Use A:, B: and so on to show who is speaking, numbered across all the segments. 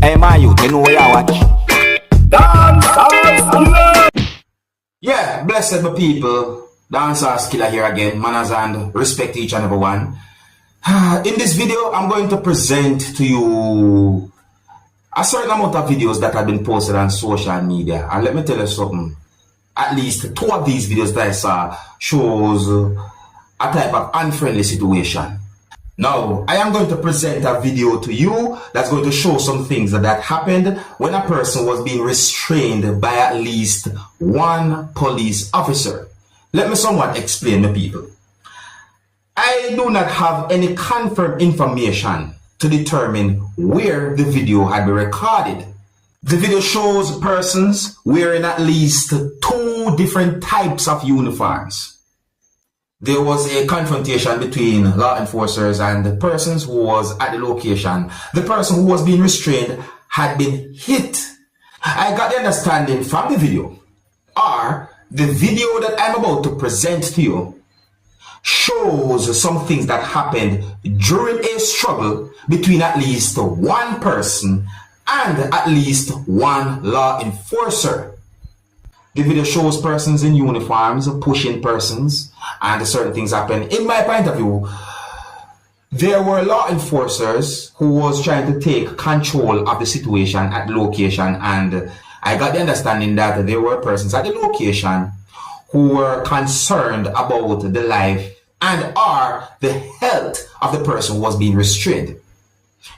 A: Hey man, you know where you watch? Dancehall skilla. Yeah, blessed my people. Dancehall skilla here again. Manners and respect each and every one. In this video, I'm going to present to you a certain amount of videos that have been posted on social media. And let me tell you something. At least 2 of these videos that I saw shows a type of unfriendly situation. Now, I am going to present a video to you that's going to show some things that happened when a person was being restrained by at least one police officer. Let me somewhat explain the people. I do not have any confirmed information to determine where the video had been recorded. The video shows persons wearing at least 2 different types of uniforms. There was a confrontation between law enforcers and the persons who was at the location. The person who was being restrained had been hit. I got the understanding from the video, or the video that I'm about to present to you shows some things that happened during a struggle between at least one person and at least one law enforcer. The video shows persons in uniforms pushing persons, and certain things happen. In my point of view, there were law enforcers who was trying to take control of the situation at the location, and I got the understanding that there were persons at the location who were concerned about the life and or the health of the person who was being restrained.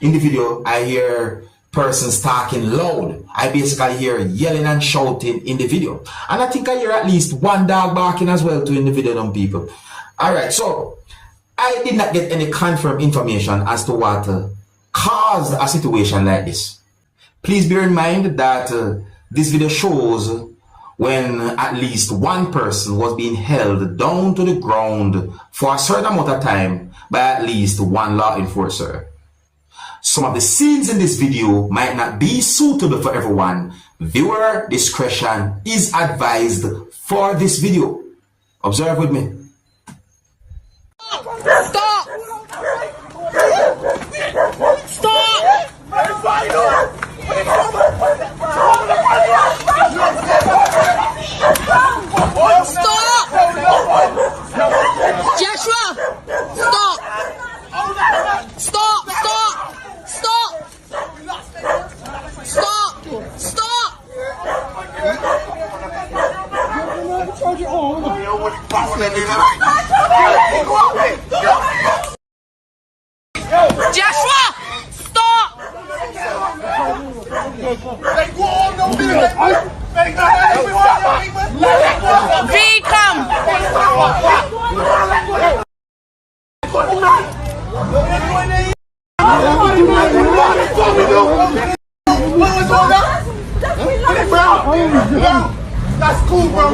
A: In the video, I hear persons talking loud. I basically hear yelling and shouting in the video. And I think I hear at least one dog barking as well too in the video, them people. Alright, so I did not get any confirmed information as to what caused a situation like this. Please bear in mind that this video shows when at least one person was being held down to the ground for a certain amount of time by at least one law enforcer. Some of the scenes in this video might not be suitable for everyone. Viewer discretion is advised for this video. Observe with me.
B: Stop! Stop! Stop! Joshua! Stop! Stop! Stop! Stop! Stop! Stop! Joshua! Stop! V, come!
C: That's cool, bro.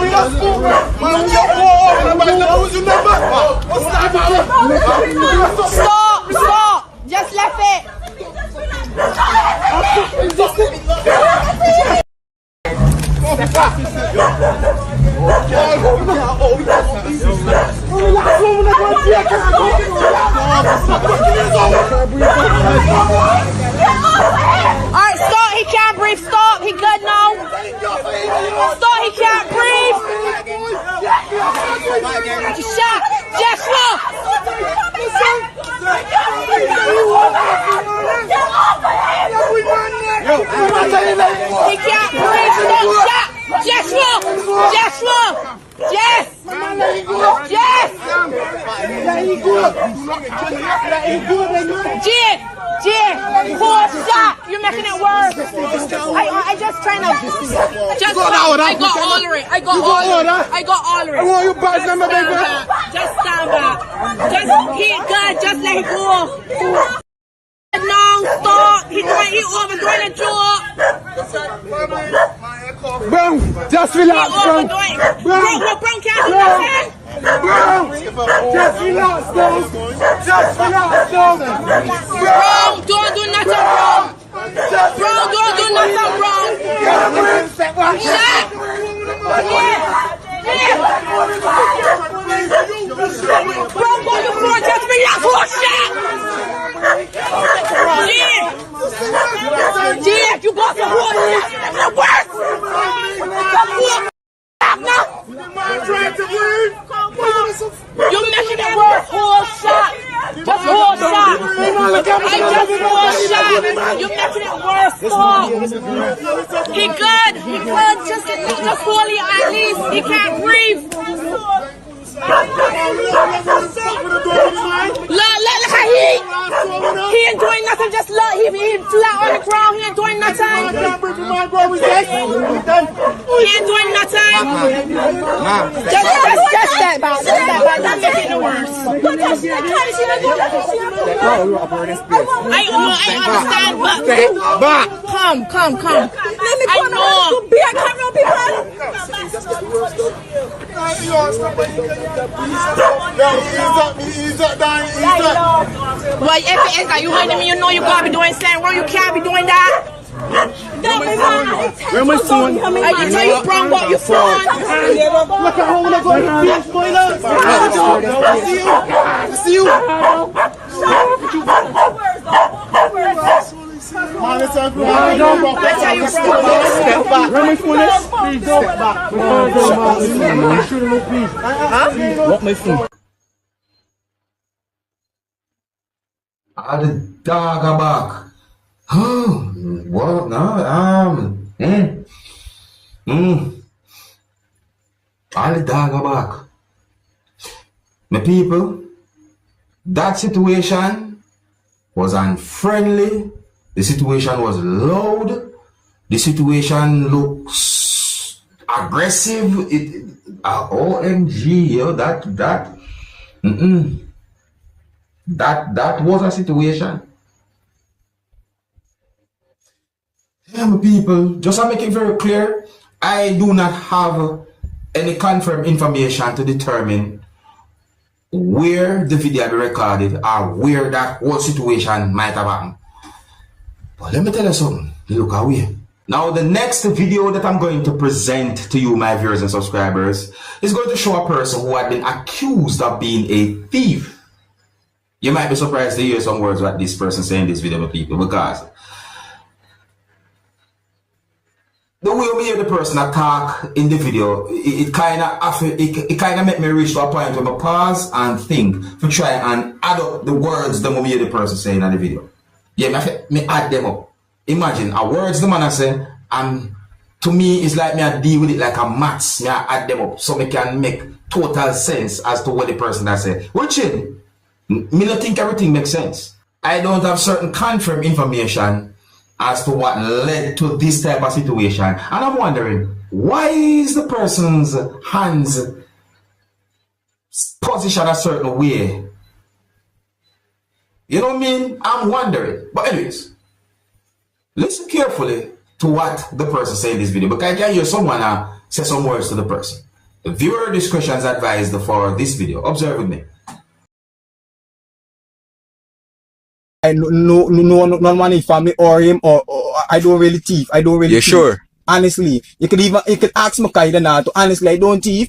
C: That's cool, bro.
B: Stop! Stop! Just left it! Alright, stop, he can't breathe, stop, he good now. Stop, he can't breathe. Shut, Joshua. He can't breathe, stop, shut. Joshua, Joshua. Yes! Yes! Jay, 4 shot. You're making it worse. I just trying to. Just I got all of it. I got all of it.
C: I want you back, number baby.
B: Just stand back. Just hit good. Just let it go. No, stop. He's overdoing the job.
C: Bro, just relax, bro.
B: Bro can't do nothing.
C: Bro, just relax, bro. Just relax, bro.
B: Bro, don't do nothing wrong. Bro, don't do nothing wrong. Shut. Bro, go to 4, just relax, 4 shot. boss of who is the worst. You're making it worse. Whole shot. Just whole shot. I just whole shot. You're making it worse. Stop. He good. He good. Just hold it at least. He can't breathe. Look how he ain't doing nothing. Just look. He flat on the ground. He ain't doing nothing. He ain't doing nothing. Just step back. Just step back. That's making it worse. I understand, but come. Let me come on. I can't know people.
C: Ease up, Donnie, ease up.
B: Well, if it is that you heard me, you know you gotta be doing something wrong. You can't be doing that.
C: Where my son?
B: I can tell you from what you from.
C: Look at how I'm going to finish, boy. See you. Man, it's time for me.
B: I tell you from what
C: Step back. Where my phone is? Please step back. What my phone?
A: The dog are back. Oh, what? No, all the dog are back. My people, that situation was unfriendly. The situation was loud. The situation looks aggressive. OMG, yo, that was a situation. Yeah, my people, just to make it very clear, I do not have any confirmed information to determine where the video be recorded or where that whole situation might have happened. But let me tell you something, look away. Now the next video that I'm going to present to you, my viewers and subscribers, is going to show a person who had been accused of being a thief. You might be surprised to hear some words what this person saying in this video, my people, because the way we hear the person attack in the video, it kind of make me reach to a point where I pause and think to try and add up the words that we hear the person saying in the video. Yeah, me add them up. Imagine a words the man I say, and to me it's like me I deal with it like a maths. Me I add them up so me can make total sense as to what the person I say. Which is, me not think everything makes sense. I don't have certain confirmed information as to what led to this type of situation, and I'm wondering why is the person's hands positioned a certain way. You know what I mean? I'm wondering. But anyways, listen carefully to what the person say in this video, because I can hear someone say some words to the person. The viewer discretion is advised for this video. Observe with me.
D: I no money family or him or I don't really thief. I don't really.
E: You
D: thief.
E: sure?
D: Honestly, you could ask Makai now. Honestly, I don't thief.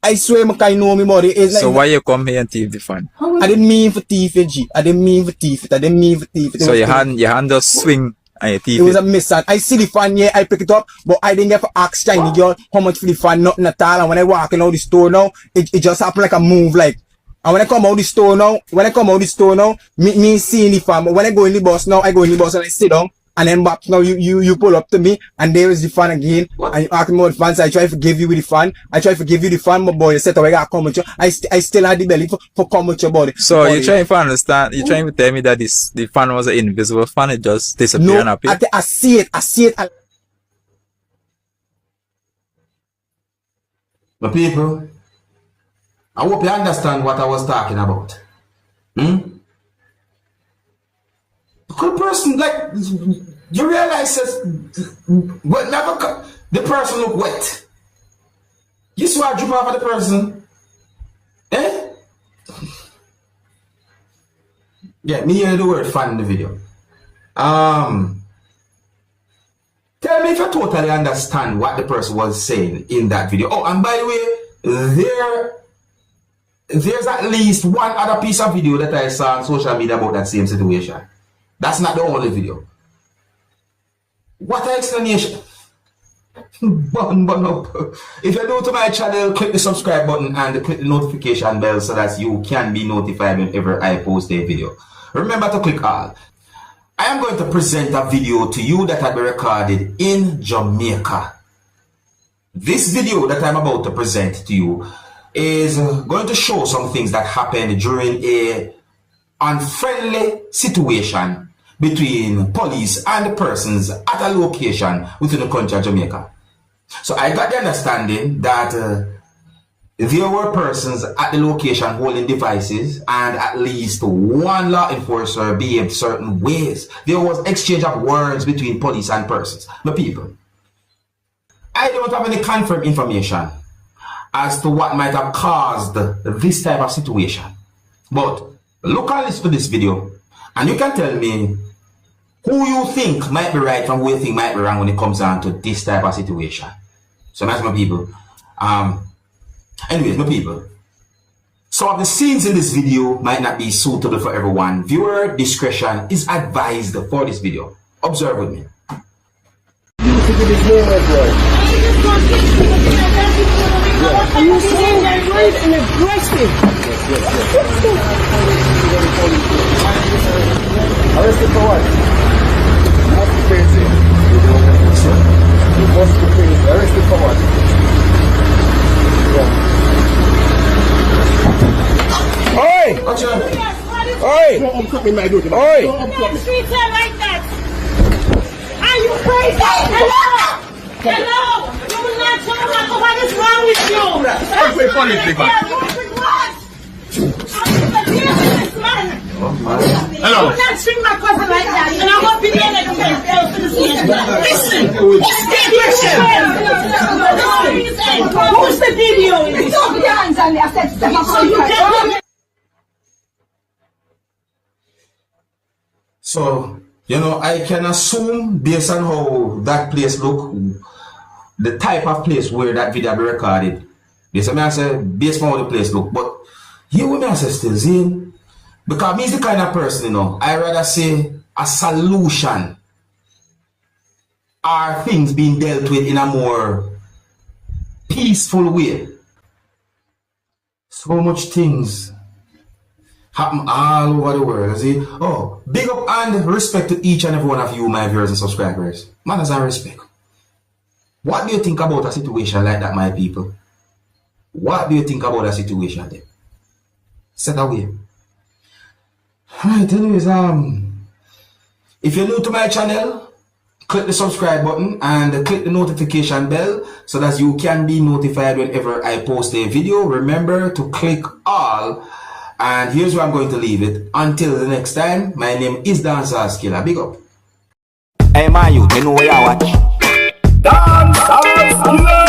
D: I swear Makai know me more.
E: So why you come here and thief the fun?
D: I didn't mean for thief, G. I didn't mean for thief. I didn't mean for thief.
E: So your hand just swing and you thief
D: it. Was a miss. I see the fan, yeah, I pick it up, but I didn't get for ask Chinese girl how much for the fan, nothing at all. And when I walk out the store now, it just happened like a move, like. And when I come out the store now, me seeing the fan. But when I go in the bus now, I go in the bus and I sit down. And then back now you pull up to me and there is the fan again. What? And you ask me about the fan, so I try to forgive you with the fan. I try to forgive you the fan, but boy, you said I gotta come with you. I still had the belly for come with your body.
E: So you're trying to understand, you're trying to tell me that the fan was an invisible fan, it just disappeared
D: no,
E: and appeared?
D: I see it.
A: But people, I hope you understand what I was talking about. Good person, like, you realize that the person look wet. You saw a drip off of the person. Eh? Yeah, me hear the word fan in the video. Tell me if you totally understand what the person was saying in that video. Oh, and by the way, there's at least one other piece of video that I saw on social media about that same situation. That's not the only video. What an explanation. Button up. If you're new to my channel, click the subscribe button and click the notification bell so that you can be notified whenever I post a video. Remember to click all. I am going to present a video to you that had been recorded in Jamaica. This video that I'm about to present to you is going to show some things that happened during a unfriendly situation between police and persons at a location within the country of Jamaica. So I got the understanding that there were persons at the location holding devices, and at least one law enforcer behaved certain ways. There was exchange of words between police and persons. The people, I don't have any confirmed information as to what might have caused this type of situation. But look and listen to this video, and you can tell me who you think might be right and who you think might be wrong when it comes down to this type of situation. So that's my people. Anyways, my people, some of the scenes in this video might not be suitable for everyone. Viewer discretion is advised for this video. Observe with me.
B: You saying that rude and aggressive.
C: Arrested for what? You must be crazy. You must be crazy. Arrested for what?
D: Oi!
A: Watch out.
D: Oi!
C: Don't uncut me, my dude.
D: Oi!
C: Don't uncut me.
B: Treat her like that. Are you crazy? Hello? Hello? You will not show up. What is wrong with you?
C: I'm very funny, big man.
B: Hello. You will not treat my cousin like that. And I won't be there like that. Listen. Who's the video? Don't be hands on me. I said step up. So you can.
A: So, you know, I can assume based on how that place look, the type of place where that video be recorded. Yes, I say based on how the place look, but here we may say still Zane, because me's the kind of person, you know, I rather say a solution are things being dealt with in a more peaceful way. So much things happen all over the world. See? Oh, big up and respect to each and every one of you, my viewers and subscribers. Manners and respect. What do you think about a situation like that, my people? What do you think about a situation there? Set away. Alright, anyways, if you're new to my channel, click the subscribe button and click the notification bell so that you can be notified whenever I post a video. Remember to click all. And here's where I'm going to leave it. Until the next time, my name is Seriousskilla. Big up.
D: Hey, my youth, you know where you watch?
C: Dancehall skilla.